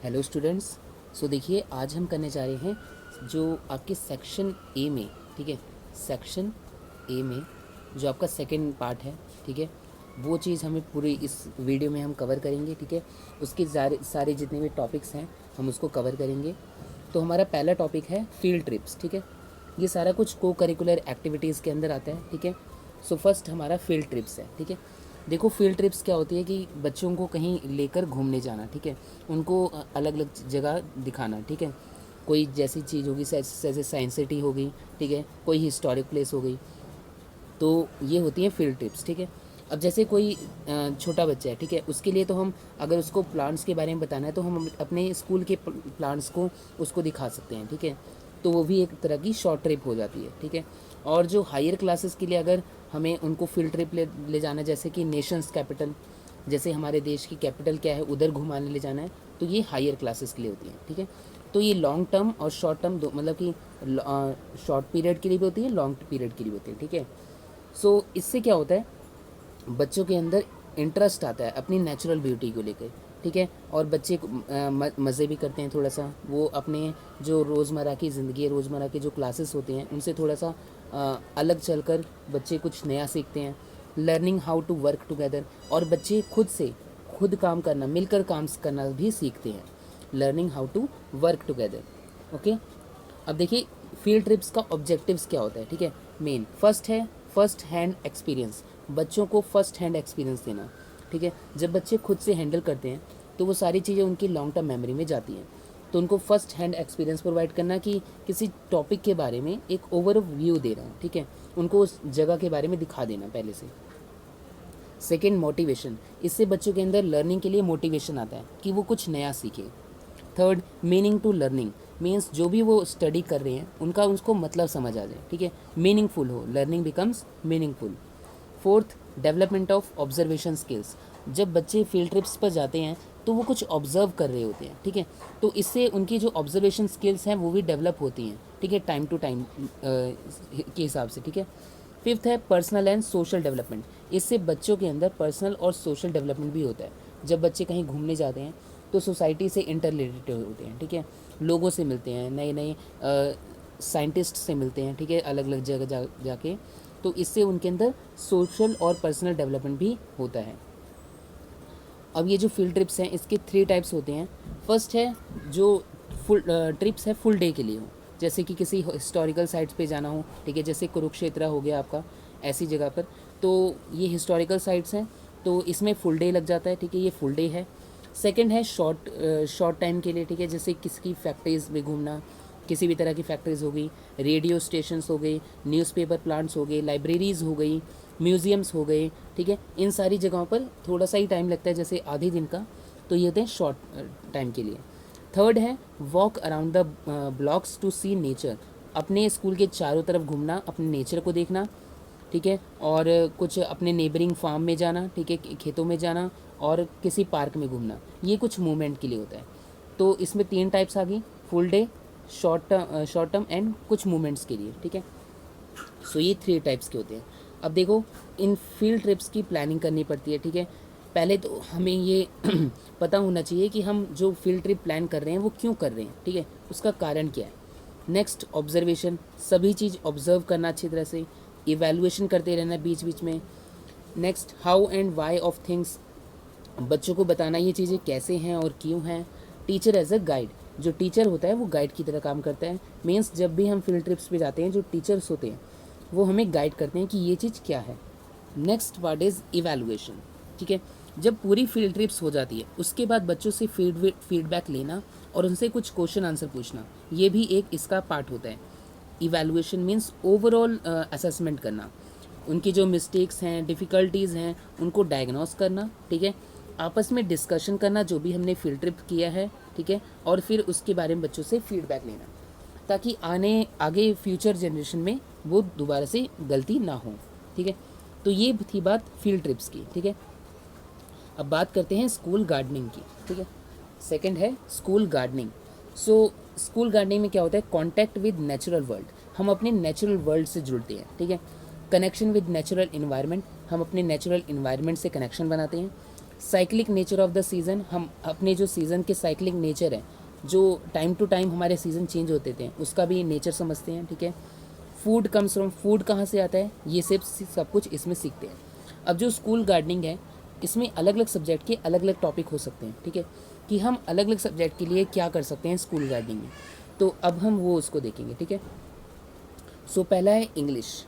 Hello students. सो देखिए, आज हम करने जा रहे हैं जो आपके सेक्शन ए में, ठीक है, सेक्शन ए में जो आपका सेकंड पार्ट है, ठीक है, वो चीज़ हमें पूरी इस वीडियो में हम कवर करेंगे, ठीक है। उसके सारे जितने भी टॉपिक्स हैं हम उसको कवर करेंगे। तो हमारा पहला टॉपिक है फील्ड ट्रिप्स, ठीक है। ये सारा कुछ को करिकुलर एक्टिविटीज़ के अंदर आता है, ठीक है। सो फर्स्ट हमारा फील्ड ट्रिप्स है, ठीक है। देखो, फील्ड ट्रिप्स क्या होती है कि बच्चों को कहीं लेकर घूमने जाना, ठीक है, उनको अलग अलग जगह दिखाना, ठीक है। कोई जैसी चीज़ होगी जैसे साइंस सिटी हो गई, ठीक है, कोई हिस्टोरिक प्लेस हो गई, तो ये होती हैं फील्ड ट्रिप्स, ठीक है। अब जैसे कोई छोटा बच्चा है, ठीक है, उसके लिए तो हम अगर उसको प्लांट्स के बारे में बताना है तो हम अपने स्कूल के प्लांट्स को उसको दिखा सकते हैं, ठीक है। तो वो भी एक तरह की शॉर्ट ट्रिप हो जाती है, ठीक है। और जो हायर क्लासेस के लिए अगर हमें उनको फील्ड ट्रिप ले जाना है, जैसे कि नेशंस कैपिटल, जैसे हमारे देश की कैपिटल क्या है उधर घुमाने ले जाना है, तो ये हायर क्लासेस के लिए होती है, ठीक है। तो ये लॉन्ग टर्म और शॉर्ट टर्म दो, मतलब कि शॉर्ट पीरियड के लिए भी होती है, लॉन्ग पीरियड के लिए भी होती है, ठीक है। सो इससे क्या होता है, बच्चों के अंदर इंटरेस्ट आता है अपनी नेचुरल ब्यूटी को लेकर, ठीक है। और बच्चे मज़े भी करते हैं थोड़ा सा, वो अपने जो रोज़मर्रा की ज़िंदगी है, रोज़मर्रा के जो क्लासेस होते हैं उनसे थोड़ा सा अलग चलकर बच्चे कुछ नया सीखते हैं। Learning how to work together, और बच्चे खुद काम करना, मिलकर काम करना भी सीखते हैं। Learning how to work together, okay. अब देखिए, फील्ड ट्रिप्स का ऑब्जेक्टिव्स क्या होता है, ठीक है। मेन फर्स्ट हैंड एक्सपीरियंस, बच्चों को फर्स्ट हैंड एक्सपीरियंस देना, ठीक है। जब बच्चे खुद से हैंडल करते हैं तो वो सारी चीज़ें उनकी लॉन्ग टर्म मेमोरी में जाती हैं। तो उनको फर्स्ट हैंड एक्सपीरियंस प्रोवाइड करना कि किसी टॉपिक के बारे में एक ओवर व्यू दे रहे हैं, ठीक है, उनको उस जगह के बारे में दिखा देना पहले से। सेकेंड, मोटिवेशन, इससे बच्चों के अंदर लर्निंग के लिए मोटिवेशन आता है कि वो कुछ नया सीखें। Third, meaning to learning, means जो भी वो स्टडी कर रहे हैं उनका उसको मतलब समझ आ जाए, ठीक है, मीनिंगफुल हो, learning becomes meaningful. Fourth, development of observation skills, जब बच्चे फील्ड ट्रिप्स पर जाते हैं तो वो कुछ ऑब्जर्व कर रहे होते हैं, ठीक है, तो इससे उनकी जो ऑब्जर्वेशन स्किल्स हैं वो भी डेवलप होती हैं, ठीक है, टाइम टू टाइम के हिसाब से, ठीक है। फिफ्थ है पर्सनल एंड सोशल डेवलपमेंट, इससे बच्चों के अंदर पर्सनल और सोशल डेवलपमेंट भी होता है। जब बच्चे कहीं घूमने जाते हैं तो सोसाइटी से इंटर रिलेटेड होते हैं, ठीक है, लोगों से मिलते हैं, नए नए साइंटिस्ट से मिलते हैं, ठीक है, अलग अलग जगह जाके, तो इससे उनके अंदर सोशल और पर्सनल डेवलपमेंट भी होता है। अब ये जो फील्ड ट्रिप्स हैं इसके 3 टाइप्स होते हैं। फर्स्ट है जो फुल ट्रिप्स है फुल डे के लिए हो, जैसे कि किसी हिस्टोरिकल साइट्स पे जाना हो, ठीक है, जैसे कुरुक्षेत्र हो गया आपका, ऐसी जगह पर, तो ये हिस्टोरिकल साइट्स हैं, तो इसमें फुल डे लग जाता है, ठीक है, ये फुल डे है। सेकंड है शॉर्ट टाइम के लिए, ठीक है, जैसे किसी फैक्ट्रीज में घूमना, किसी भी तरह की फैक्ट्रीज हो गई, रेडियो स्टेशंस हो गई, न्यूज़पेपर प्लांट्स हो गए, लाइब्रेरीज़ हो गई, म्यूज़ियम्स हो गए, ठीक है, इन सारी जगहों पर थोड़ा सा ही टाइम लगता है, जैसे आधे दिन का, तो ये होते हैं शॉर्ट टाइम के लिए। थर्ड है walk around the blocks to see nature, अपने स्कूल के चारों तरफ घूमना, अपने नेचर को देखना, ठीक है, और कुछ अपने नेबरिंग फार्म में जाना, ठीक है, खेतों में जाना, और किसी पार्क में घूमना, ये कुछ मूवमेंट के लिए होता है। तो इसमें 3 टाइप्स आ गई, full day, short term and कुछ मूवमेंट्स के लिए, ठीक है। सो ये 3 टाइप्स के होते हैं। अब देखो, इन फील्ड ट्रिप्स की प्लानिंग करनी पड़ती है, ठीक है। पहले तो हमें ये पता होना चाहिए कि हम जो फील्ड ट्रिप प्लान कर रहे हैं वो क्यों कर रहे हैं, ठीक है, उसका कारण क्या है। नेक्स्ट, ऑब्जर्वेशन, सभी चीज़ ऑब्जर्व करना अच्छी तरह से, इवैल्यूएशन करते रहना बीच बीच में। Next, how and why of things, बच्चों को बताना ये चीज़ें कैसे हैं और क्यों हैं। टीचर एज अ गाइड, जो टीचर होता है वो गाइड की तरह काम करता है। मीन्स जब भी हम फील्ड ट्रिप्स पे जाते हैं, जो टीचर्स होते हैं वो हमें गाइड करते हैं कि ये चीज़ क्या है। नेक्स्ट पार्ट इज़ इवैल्यूएशन, ठीक है। जब पूरी फील्ड ट्रिप्स हो जाती है उसके बाद बच्चों से फीडबैक लेना और उनसे कुछ क्वेश्चन आंसर पूछना, ये भी एक इसका पार्ट होता है। इवैल्यूएशन मीन्स ओवरऑल असेसमेंट करना, उनकी जो मिस्टेक्स हैं, डिफ़िकल्टीज़ हैं, उनको डायग्नोस करना, ठीक है, आपस में डिस्कशन करना जो भी हमने फील्ड ट्रिप किया है, ठीक है, और फिर उसके बारे में बच्चों से फीडबैक लेना, ताकि आगे फ्यूचर जनरेशन में वो दोबारा से गलती ना हो, ठीक है। तो ये थी बात फील्ड ट्रिप्स की, ठीक है। अब बात करते हैं स्कूल गार्डनिंग की, ठीक है। सेकंड है school gardening. So school gardening में क्या होता है, कॉन्टैक्ट विद नेचुरल वर्ल्ड, हम अपने नेचुरल वर्ल्ड से जुड़ते हैं, ठीक है। कनेक्शन विद नेचुरल इन्वायरमेंट, हम अपने नेचुरल इन्वायरमेंट से कनेक्शन बनाते हैं। Cyclic nature of the season, हम अपने जो सीज़न के साइक्लिक नेचर है, जो टाइम टू टाइम हमारे सीज़न चेंज होते थे, उसका भी नेचर समझते हैं, ठीक है। फूड कम्स फ्रॉम, फूड कहाँ से आता है, ये सब कुछ इसमें सीखते हैं। अब जो स्कूल गार्डनिंग है, इसमें अलग अलग सब्जेक्ट के अलग अलग टॉपिक हो सकते हैं, ठीक है, कि हम अलग अलग सब्जेक्ट के लिए क्या कर सकते हैं स्कूल गार्डनिंग में। तो अब हम वो उसको देखेंगे, ठीक है। सो पहला है इंग्लिश।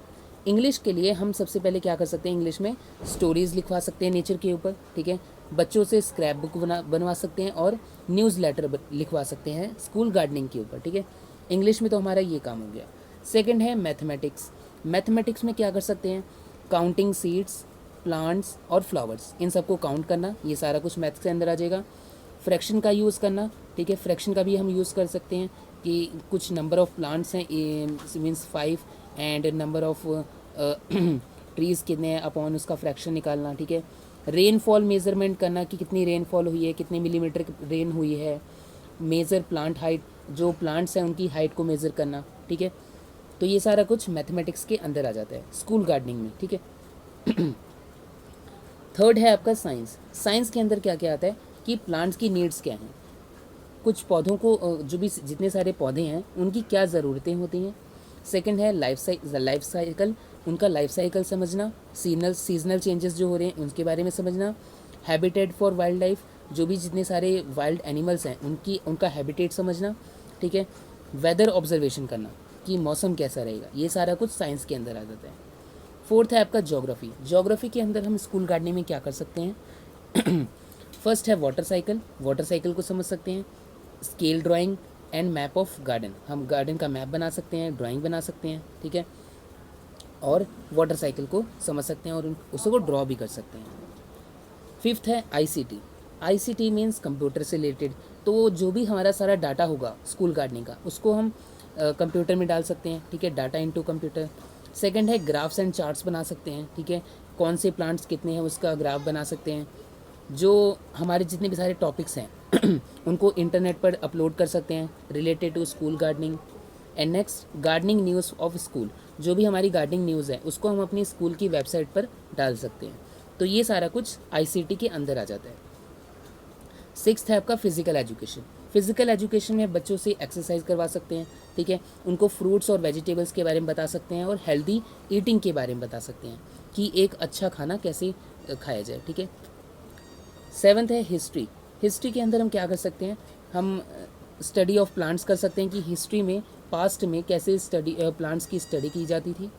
इंग्लिश के लिए हम सबसे पहले क्या कर सकते हैं, इंग्लिश में स्टोरीज़ लिखवा सकते हैं नेचर के ऊपर, ठीक है। बच्चों से स्क्रैप बुक बनवा सकते हैं और न्यूज़ लेटर लिखवा सकते हैं स्कूल गार्डनिंग के ऊपर, ठीक है। इंग्लिश में तो हमारा ये काम हो गया। सेकंड है मैथमेटिक्स। मैथमेटिक्स में क्या कर सकते हैं, काउंटिंग सीड्स, प्लांट्स और फ्लावर्स, इन सबको काउंट करना, ये सारा कुछ मैथ्स के अंदर आ जाएगा। फ्रैक्शन का यूज़ करना, ठीक है, फ्रैक्शन का भी हम यूज़ कर सकते हैं कि कुछ नंबर ऑफ़ प्लांट्स हैं, means 5 and number of trees कितने हैं अपॉन उसका फ्रैक्शन निकालना, ठीक है। रेनफॉल मेज़रमेंट करना कि कितनी रेनफॉल हुई है, कितने मिलीमीटर रेन हुई है। मेज़र प्लांट हाइट, जो प्लांट्स हैं उनकी हाइट को मेज़र करना, ठीक है। तो ये सारा कुछ मैथमेटिक्स के अंदर आ जाता है स्कूल गार्डनिंग में, ठीक है। थर्ड है आपका साइंस। साइंस के अंदर क्या क्या आता है कि प्लांट्स की नीड्स क्या हैं, कुछ पौधों को जो भी जितने सारे पौधे हैं उनकी क्या ज़रूरतें होती हैं। सेकंड है लाइफ साइकिल, उनका लाइफ साइकिल समझना। सीजनल चेंजेस जो हो रहे हैं उनके बारे में समझना। हैबिटेट फॉर वाइल्ड लाइफ, जो भी जितने सारे वाइल्ड एनिमल्स हैं उनका हैबिटेट समझना, ठीक है। वेदर ऑब्जर्वेशन करना कि मौसम कैसा रहेगा, ये सारा कुछ साइंस के अंदर आ जाता है। फोर्थ है आपका ज्योग्राफी। ज्योग्राफी के अंदर हम स्कूल गार्डनिंग में क्या कर सकते हैं। फर्स्ट है वाटर साइकिल, वाटर साइकिल को समझ सकते हैं। Scale drawing and map of garden, हम गार्डन का मैप बना सकते हैं, ड्राइंग बना सकते हैं, ठीक है, और वाटर साइकिल को समझ सकते हैं और उसको ड्रॉ भी कर सकते हैं। फिफ्थ है आईसीटी। आईसीटी मीन्स कंप्यूटर से रिलेटेड, तो जो भी हमारा सारा डाटा होगा स्कूल गार्डनिंग का उसको हम कंप्यूटर में डाल सकते हैं, ठीक है, डाटा इनटू कंप्यूटर। सेकंड है ग्राफ्स एंड चार्ट्स बना सकते हैं, ठीक है, कौन से प्लांट्स कितने हैं उसका ग्राफ बना सकते हैं। जो हमारे जितने भी सारे टॉपिक्स हैं उनको इंटरनेट पर अपलोड कर सकते हैं related to school gardening. And next gardening news of school, जो भी हमारी गार्डनिंग न्यूज़ है उसको हम अपनी स्कूल की वेबसाइट पर डाल सकते हैं। तो ये सारा कुछ आईसीटी के अंदर आ जाता है। सिक्स्थ है आपका फिजिकल एजुकेशन। फिजिकल एजुकेशन में बच्चों से एक्सरसाइज करवा सकते हैं, ठीक है, उनको फ्रूट्स और वेजिटेबल्स के बारे में बता सकते हैं और हेल्दी ईटिंग के बारे में बता सकते हैं कि एक अच्छा खाना कैसे खाया जाए, ठीक है। सेवन्थ है हिस्ट्री। हिस्ट्री के अंदर हम क्या कर सकते हैं, हम स्टडी ऑफ प्लांट्स कर सकते हैं कि हिस्ट्री में पास्ट में कैसे प्लांट्स की स्टडी की जाती थी।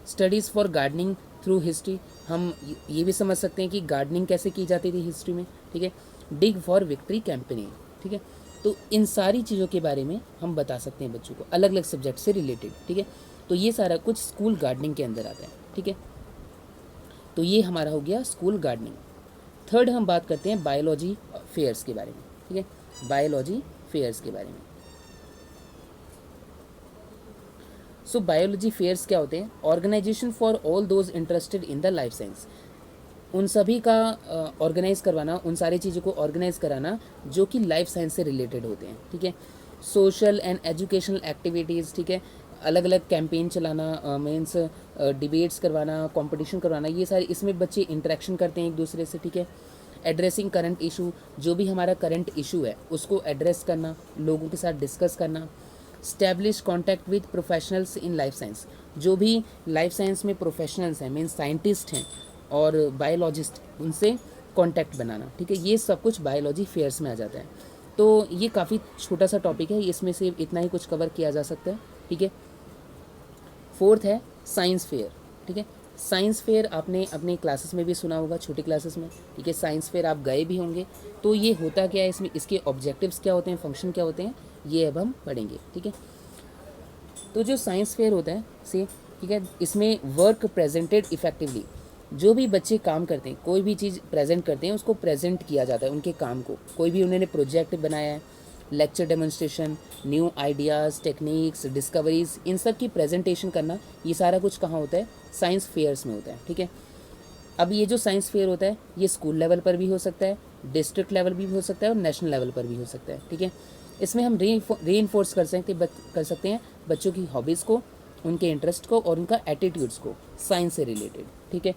Studies for gardening through history, हम ये भी समझ सकते हैं कि गार्डनिंग कैसे की जाती थी हिस्ट्री में, ठीक है। डिग फॉर विक्ट्री कैंपेनिंग, ठीक है। तो इन सारी चीज़ों के बारे में हम बता सकते हैं बच्चों को अलग अलग सब्जेक्ट से रिलेटेड, ठीक है। तो ये सारा कुछ स्कूल गार्डनिंग के अंदर आता है, ठीक है। तो ये हमारा हो गया स्कूल गार्डनिंग। थर्ड हम बात करते हैं बायोलॉजी फेयर्स के बारे में, ठीक है, बायोलॉजी फेयर्स के बारे में। सो बायोलॉजी फेयर्स क्या होते हैं, organization for all those interested in the life science, उन सभी का ऑर्गेनाइज करवाना, उन सारी चीज़ों को ऑर्गेनाइज कराना जो कि लाइफ साइंस से रिलेटेड होते हैं, ठीक है। सोशल एंड एजुकेशनल एक्टिविटीज़, ठीक है, अलग अलग कैंपेन चलाना, मीन्स डिबेट्स करवाना, कंपटीशन करवाना, ये सारे इसमें बच्चे इंटरेक्शन करते हैं एक दूसरे से, ठीक है। एड्रेसिंग करंट इशू, जो भी हमारा करंट इशू है उसको एड्रेस करना, लोगों के साथ डिस्कस करना। Establish contact with professionals in life science, जो भी लाइफ साइंस में प्रोफेशनल्स हैं, मीन्स साइंटिस्ट हैं और बायोलॉजिस्ट, उनसे कांटेक्ट बनाना, ठीक है, ये सब कुछ बायोलॉजी फेयर्स में आ जाता है। तो ये काफ़ी छोटा सा टॉपिक है, इसमें से इतना ही कुछ कवर किया जा सकता है, ठीक है। फोर्थ है साइंस फेयर, ठीक है। साइंस फेयर आपने अपने क्लासेस में भी सुना होगा, छोटी क्लासेस में, ठीक है, साइंस फेयर आप गए भी होंगे। तो ये होता क्या है, इसमें इसके ऑब्जेक्टिव्स क्या होते हैं, फंक्शन क्या होते हैं, ये अब हम पढ़ेंगे, ठीक है। तो जो साइंस फेयर होता है ठीक है, इसमें वर्क प्रेजेंटेड इफेक्टिवली, जो भी बच्चे काम करते हैं, कोई भी चीज़ प्रेजेंट करते हैं उसको प्रेजेंट किया जाता है, उनके काम को, कोई भी उन्होंने प्रोजेक्ट बनाया है, lecture demonstration, new ideas, techniques, discoveries, इन सब की प्रेजेंटेशन करना, ये सारा कुछ कहाँ होता है, साइंस फेयर्स में होता है, ठीक है। अब ये जो साइंस फेयर होता है ये स्कूल लेवल पर भी हो सकता है, डिस्ट्रिक्ट लेवल भी हो सकता है और नेशनल लेवल पर भी हो सकता है, ठीक है। इसमें हम री इन्फोर्स कर सकते हैं बच्चों की हॉबीज़ को, उनके इंटरेस्ट को और उनका एटीट्यूड्स को साइंस से रिलेटेड, ठीक है।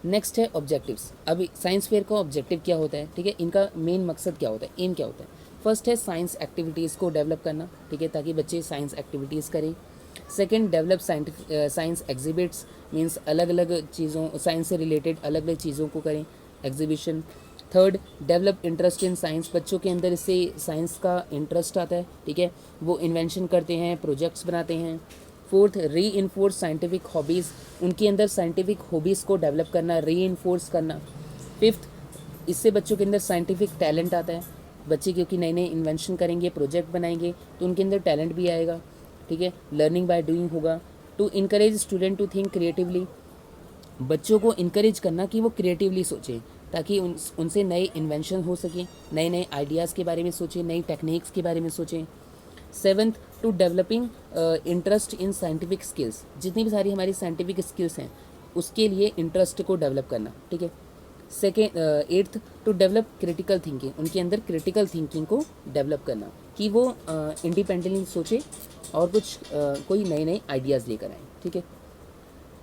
नेक्स्ट है ऑब्जेक्टिव्स। अभी साइंस फेयर का ऑब्जेक्टिव क्या होता है, ठीक है, इनका मेन मकसद क्या होता है, एम क्या होता है। फर्स्ट है साइंस एक्टिविटीज़ को डेवलप करना, ठीक है, ताकि बच्चे साइंस एक्टिविटीज़ करें। Second, develop science exhibits, means अलग अलग चीज़ों, साइंस से रिलेटेड अलग अलग चीज़ों को करें, exhibition. Third, develop interest in science, बच्चों के अंदर इससे साइंस का इंटरेस्ट आता है, ठीक है, वो इन्वेंशन करते हैं, प्रोजेक्ट्स बनाते हैं। फोर्थ, री इन्फोर्स साइंटिफिक हॉबीज़, उनके अंदर साइंटिफिक हॉबीज़ को डेवलप करना, री इन्फोर्स करना। फिफ्थ, इससे बच्चों के अंदर साइंटिफिक टैलेंट आता है, बच्चे क्योंकि नए नए इन्वेंशन करेंगे, प्रोजेक्ट बनाएंगे, तो उनके अंदर टैलेंट भी आएगा, ठीक है, लर्निंग बाय डूइंग होगा। To encourage student to think creatively, बच्चों को इनकरेज करना कि वो क्रिएटिवली सोचें, ताकि उनसे नए इन्वेंशन हो सकें, नए नए आइडियाज़ के बारे में सोचें, नई टेक्निक्स के बारे में सोचें। Seventh, to developing interest in scientific skills, जितनी भी सारी हमारी साइंटिफिक स्किल्स हैं उसके लिए इंटरेस्ट को डेवलप करना, ठीक है। Second, eighth, to develop critical thinking, उनके अंदर क्रिटिकल थिंकिंग को डेवलप करना कि वो इंडिपेंडेंटली सोचे और कुछ कोई नए नए आइडियाज़ लेकर आएँ, ठीक है।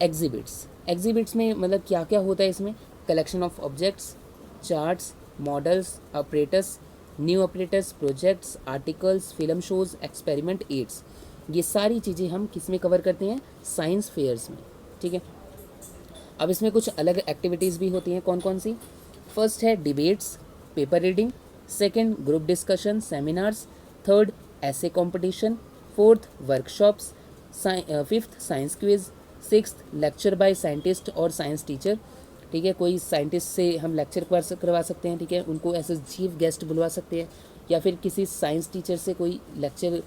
एग्जिबिट्स, एग्जिबिट्स में मतलब क्या क्या होता है इसमें, collection of objects, charts, models, operators, new operators, projects, articles, film shows, experiment aids, ये सारी चीज़ें हम किस में कवर करते हैं, साइंस फेयर्स में, ठीक है। अब इसमें कुछ अलग एक्टिविटीज़ भी होती हैं, कौन कौन सी। फर्स्ट है debates, paper reading. Second, group discussion, seminars. Third, ऐसे competition. Fourth, workshops. Fifth, science quiz. Sixth, lecture by scientist और साइंस टीचर, ठीक है, कोई साइंटिस्ट से हम लेक्चर करवा सकते हैं, ठीक है, उनको एज ए चीफ गेस्ट बुलवा सकते हैं, या फिर किसी साइंस टीचर से कोई लेक्चर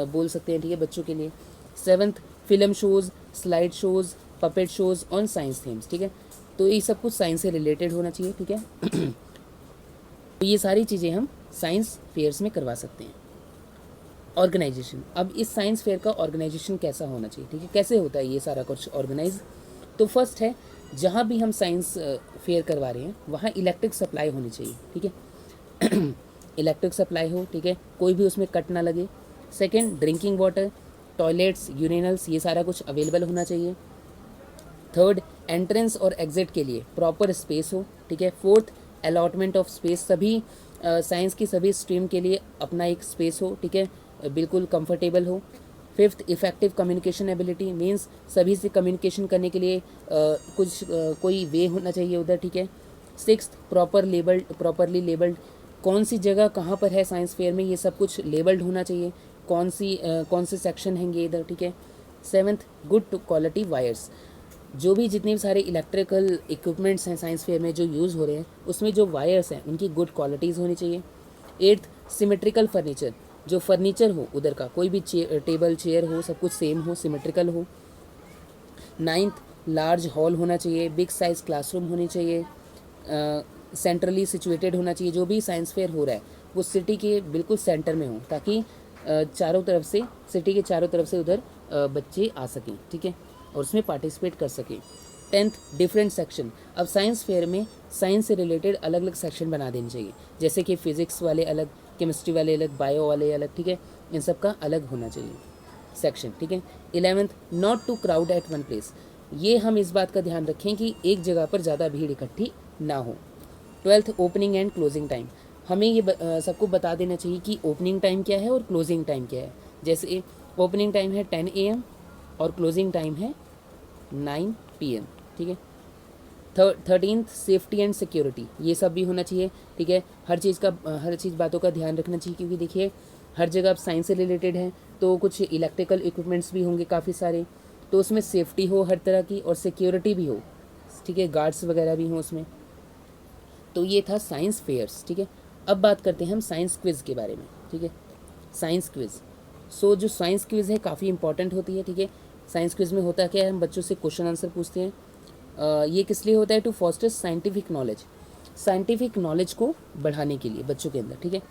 बोल सकते हैं, ठीक है, बच्चों के लिए। Seventh, film shows, slide shows, puppet shows on science themes, ठीक है, तो ये सब कुछ साइंस से रिलेटेड होना चाहिए, ठीक है। तो ये सारी चीज़ें हम साइंस फेयर्स में करवा सकते हैं। ऑर्गेनाइजेशन, अब इस साइंस फेयर का ऑर्गेनाइजेशन कैसा होना चाहिए, ठीक है, कैसे होता है ये सारा कुछ ऑर्गेनाइज। तो फर्स्ट है, जहाँ भी हम साइंस फेयर करवा रहे हैं वहाँ इलेक्ट्रिक सप्लाई होनी चाहिए, ठीक है, इलेक्ट्रिक सप्लाई हो, ठीक है, कोई भी उसमें कट ना लगे। Second, drinking water, toilets, urinals, ये सारा कुछ अवेलेबल होना चाहिए। थर्ड, एंट्रेंस और एग्जिट के लिए प्रॉपर स्पेस हो, ठीक है। फोर्थ, अलॉटमेंट ऑफ स्पेस, सभी साइंस की सभी स्ट्रीम के लिए अपना एक स्पेस हो, ठीक है, बिल्कुल कंफर्टेबल हो। Fifth, effective communication ability, means सभी से कम्युनिकेशन करने के लिए कोई वे होना चाहिए उधर, ठीक है। सिक्स्थ, प्रॉपरली लेबल्ड, कौन सी जगह कहाँ पर है साइंस फेयर में, ये सब कुछ लेबल्ड होना चाहिए, कौन से सेक्शन हैंगे इधर, ठीक है। सेवन्थ, गुड क्वालिटी वायर्स, जो भी जितने भी सारे इलेक्ट्रिकल इक्विपमेंट्स हैं साइंस फेयर में जो यूज़ हो रहे हैं उसमें जो वायर्स हैं उनकी गुड क्वालिटीज़ होनी चाहिए। एट्थ, सिमेट्रिकल फर्नीचर, जो फर्नीचर हो उधर का कोई भी टेबल चेयर हो सब कुछ सेम हो, सिमेट्रिकल हो। नाइन्थ, लार्ज हॉल होना चाहिए, बिग साइज क्लासरूम होनी चाहिए, सेंट्रली सिचुएटेड होना चाहिए, जो भी साइंस फेयर हो रहा है वो सिटी के बिल्कुल सेंटर में हो, ताकि चारों तरफ से, सिटी के चारों तरफ से उधर बच्चे आ सकें, ठीक है, और उसमें पार्टिसिपेट कर सकें। टेंथ, डिफरेंट सेक्शन, अब साइंस फेयर में साइंस से रिलेटेड अलग अलग सेक्शन बना देने चाहिए, जैसे कि फिज़िक्स वाले अलग, केमिस्ट्री वाले अलग, बायो वाले अलग, ठीक है, इन सब का अलग होना चाहिए सेक्शन, ठीक है। 11th, not to crowd at one place, ये हम इस बात का ध्यान रखें कि एक जगह पर ज़्यादा भीड़ इकट्ठी ना हो। 12th, opening and closing time, हमें ये सबको बता देना चाहिए कि ओपनिंग टाइम क्या है और क्लोजिंग टाइम क्या है। जैसे ओपनिंग टाइम है 10 AM और क्लोजिंग टाइम है 9 PM, ठीक है। 13th, सेफ्टी एंड सिक्योरिटी, ये सब भी होना चाहिए, ठीक है, हर चीज़ बातों का ध्यान रखना चाहिए, क्योंकि देखिए हर जगह अब साइंस से रिलेटेड है तो कुछ इलेक्ट्रिकल इक्विपमेंट्स भी होंगे काफ़ी सारे, तो उसमें सेफ्टी हो हर तरह की और सिक्योरिटी भी हो, ठीक है, गार्ड्स वगैरह भी हों उसमें। तो ये था साइंस फेयर्स, ठीक है। अब बात करते हैं हम साइंस क्विज़ के बारे में, ठीक है, साइंस क्विज़। सो जो साइंस क्विज़ है काफ़ी इंपॉर्टेंट होती है, ठीक है। साइंस क्विज़ में होता क्या है, हम बच्चों से क्वेश्चन आंसर पूछते हैं, ये किस लिए होता है, to foster scientific knowledge, scientific knowledge को बढ़ाने के लिए बच्चों के अंदर, ठीक है।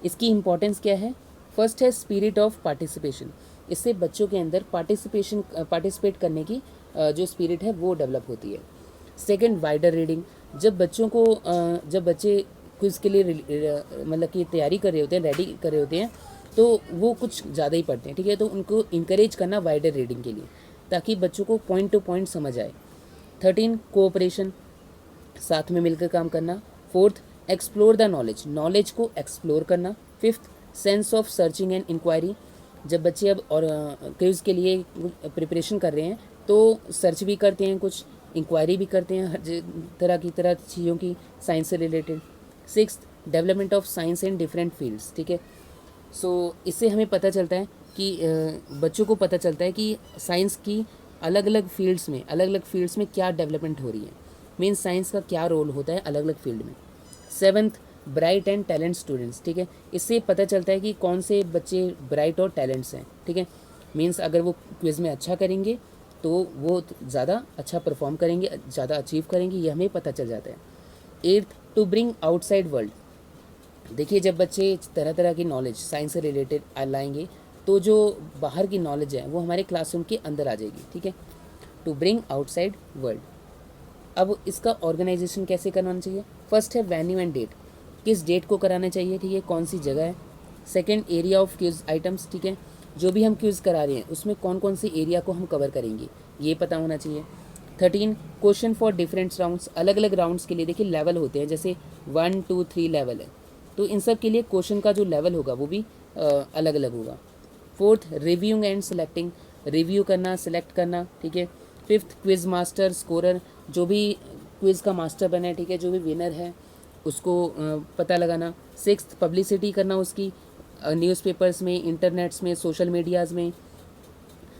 इसकी इंपॉर्टेंस क्या है, फर्स्ट है स्पिरिट ऑफ पार्टिसिपेशन, इससे बच्चों के अंदर पार्टिसिपेट करने की जो स्पिरिट है वो डेवलप होती है। सेकंड, वाइडर रीडिंग, जब बच्चे क्विज़ के लिए मतलब कि तैयारी कर रहे होते हैं, रेडी कर रहे होते हैं, तो वो कुछ ज़्यादा ही पढ़ते हैं, ठीक है, तो उनको इंकरेज करना वाइडर रीडिंग के लिए, ताकि बच्चों को पॉइंट टू पॉइंट समझ आए। 13, कोऑपरेशन, साथ में मिलकर काम करना। Fourth, explore the knowledge, knowledge को एक्सप्लोर करना। Fifth, sense of searching and inquiry, जब बच्चे अब और क्विज़ के लिए प्रिपरेशन कर रहे हैं तो सर्च भी करते हैं, कुछ इंक्वायरी भी करते हैं हर तरह चीज़ों की साइंस से related. Sixth, development of science in different fields, ठीक है। सो इससे हमें पता चलता है कि बच्चों को पता चलता है कि साइंस की अलग अलग फील्ड्स में क्या डेवलपमेंट हो रही है, मीन्स साइंस का क्या रोल होता है अलग अलग फील्ड में। Seventh, bright and talent students, ठीक है। इससे पता चलता है कि कौन से बच्चे ब्राइट और टैलेंट्स हैं, ठीक है। मीन्स अगर वो क्विज़ में अच्छा करेंगे तो वो ज़्यादा अच्छा परफॉर्म करेंगे, ज़्यादा अचीव करेंगे, ये हमें पता चल जाता है। Eighth, to bring outside world, देखिए जब बच्चे तरह तरह की नॉलेज साइंस से रिलेटेड लाएंगे तो जो बाहर की नॉलेज है वो हमारे क्लासरूम के अंदर आ जाएगी, ठीक है। To bring outside world. अब इसका ऑर्गेनाइजेशन कैसे करवाना चाहिए? फर्स्ट है वेन्यू एंड डेट, किस डेट को कराना चाहिए, ठीक है, कौन सी जगह है। Second, area of quiz items, ठीक है, जो भी हम क्विज करा रहे हैं उसमें कौन कौन से एरिया को हम कवर करेंगे ये पता होना चाहिए। 13, क्वेश्चन फॉर डिफरेंट राउंड्स, अलग अलग राउंड्स के लिए देखिए लेवल होते हैं, जैसे 1 2 3 लेवल है, तो इन सब के लिए क्वेश्चन का जो लेवल होगा वो भी अलग अलग होगा। Fourth, reviewing and selecting, review करना, सेलेक्ट करना, ठीक है। फिफ्थ, क्विज मास्टर स्कोरर, जो भी क्विज का मास्टर बना है, ठीक है, जो भी विनर है उसको पता लगाना। सिक्स्थ, पब्लिसिटी करना उसकी न्यूज़पेपर्स में, इंटरनेट्स में, सोशल मीडियाज़ में।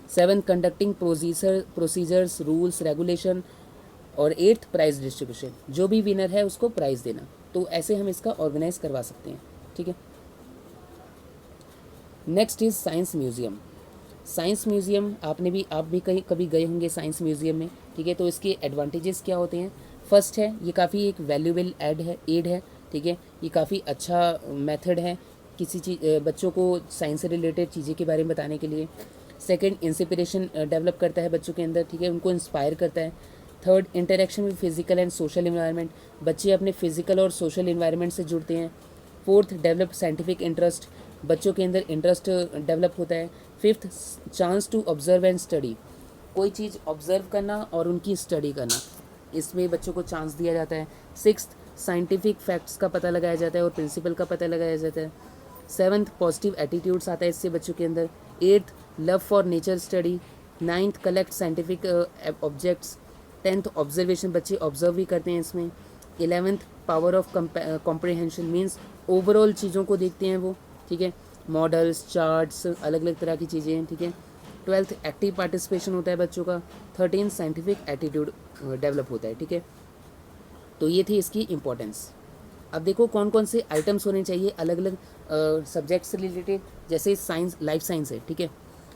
Seventh, conducting procedures, rules, regulation. और एट्थ, प्राइज़ डिस्ट्रीब्यूशन, जो भी विनर है उसको प्राइज़ देना। तो ऐसे हम इसका ऑर्गेनाइज करवा सकते हैं, ठीक है। Next is science museum. Science museum आप भी कहीं कभी गए होंगे साइंस म्यूज़ियम में, ठीक है। तो इसके एडवांटेजेस क्या होते हैं? फर्स्ट है, ये काफ़ी एक वैल्यूएबल एड है, ठीक है। ये काफ़ी अच्छा मेथड है किसी चीज़ बच्चों को साइंस से रिलेटेड चीज़ें के बारे में बताने के लिए। सेकंड, इंस्पिरेशन डेवलप करता है बच्चों के अंदर, ठीक है, उनको इंस्पायर करता है। Third, interaction with physical and social environment, बच्चे अपने फिजिकल और सोशल इन्वायरमेंट से जुड़ते हैं। फोर्थ, डेवलप साइंटिफिक इंटरेस्ट, बच्चों के अंदर इंटरेस्ट डेवलप होता है। Fifth, chance to observe and study, कोई चीज़ ऑब्जर्व करना और उनकी स्टडी करना, इसमें बच्चों को चांस दिया जाता है। सिक्स्थ, साइंटिफिक फैक्ट्स का पता लगाया जाता है और प्रिंसिपल का पता लगाया जाता है। सेवन्थ, पॉजिटिव एटीट्यूड्स आता है इससे बच्चों के अंदर। Eighth, love for nature study. Ninth, collect scientific objects. Tenth, observation, बच्चे ऑब्जर्व भी करते हैं इसमें। 11th, power of comprehension, means overall चीज़ों को देखते हैं वो, ठीक है, मॉडल्स, चार्ट्स, अलग अलग तरह की चीज़ें हैं, ठीक है। 12th, एक्टिव पार्टिसिपेशन होता है बच्चों का। 13th, साइंटिफिक एटीट्यूड डेवलप होता है, ठीक है। तो ये थी इसकी इम्पोर्टेंस। अब देखो कौन कौन से आइटम्स होने चाहिए अलग अलग सब्जेक्ट से रिलेटेड, जैसे साइंस, लाइफ साइंस है, ठीक है।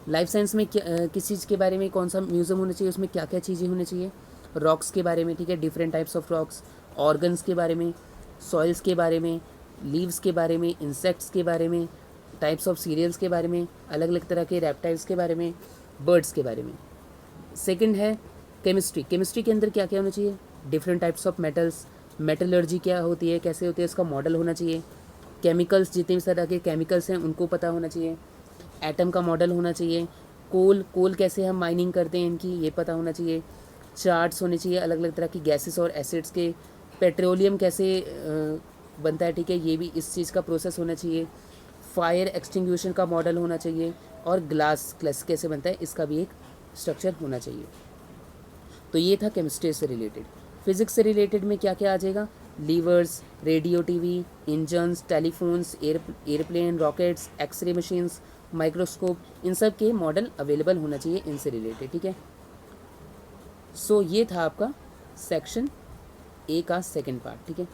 लाइफ साइंस में किस चीज़ के बारे में कौन सा म्यूज़ियम होना चाहिए, उसमें क्या क्या चीज़ें होनी चाहिए? रॉक्स के बारे में, ठीक है, different types of rocks, organs के बारे में, सॉइल्स के बारे में, लीव्स के बारे में, इंसेक्ट्स के बारे में, टाइप्स ऑफ सीरियल्स के बारे में, अलग अलग तरह के रेप्टाइल्स के बारे में, बर्ड्स के बारे में। सेकंड है केमिस्ट्री, केमिस्ट्री के अंदर क्या क्या होना चाहिए? Different types of metals, metallurgy क्या होती है, कैसे होती है, इसका मॉडल होना चाहिए। केमिकल्स, जितने भी तरह के केमिकल्स हैं उनको पता होना चाहिए। एटम का मॉडल होना चाहिए। कोल कैसे हम माइनिंग करते हैं इनकी, ये पता होना चाहिए। चार्ट्स होने चाहिए अलग अलग तरह की गैसेस और एसिड्स के। पेट्रोलियम कैसे बनता है, ठीक है, ये भी इस चीज़ का प्रोसेस होना चाहिए। फायर एक्सटिंग्विशन का मॉडल होना चाहिए। और ग्लास कैसे बनता है इसका भी एक स्ट्रक्चर होना चाहिए। तो ये था केमिस्ट्री से रिलेटेड। फिज़िक्स से रिलेटेड में क्या क्या आ जाएगा? Levers, radio TV, engines, telephones, airplane, rockets, x-ray machines, microscope, इन सब के मॉडल अवेलेबल होना चाहिए इनसे रिलेटेड, ठीक है। सो ये था आपका सेक्शन ए का सेकंड पार्ट, ठीक है।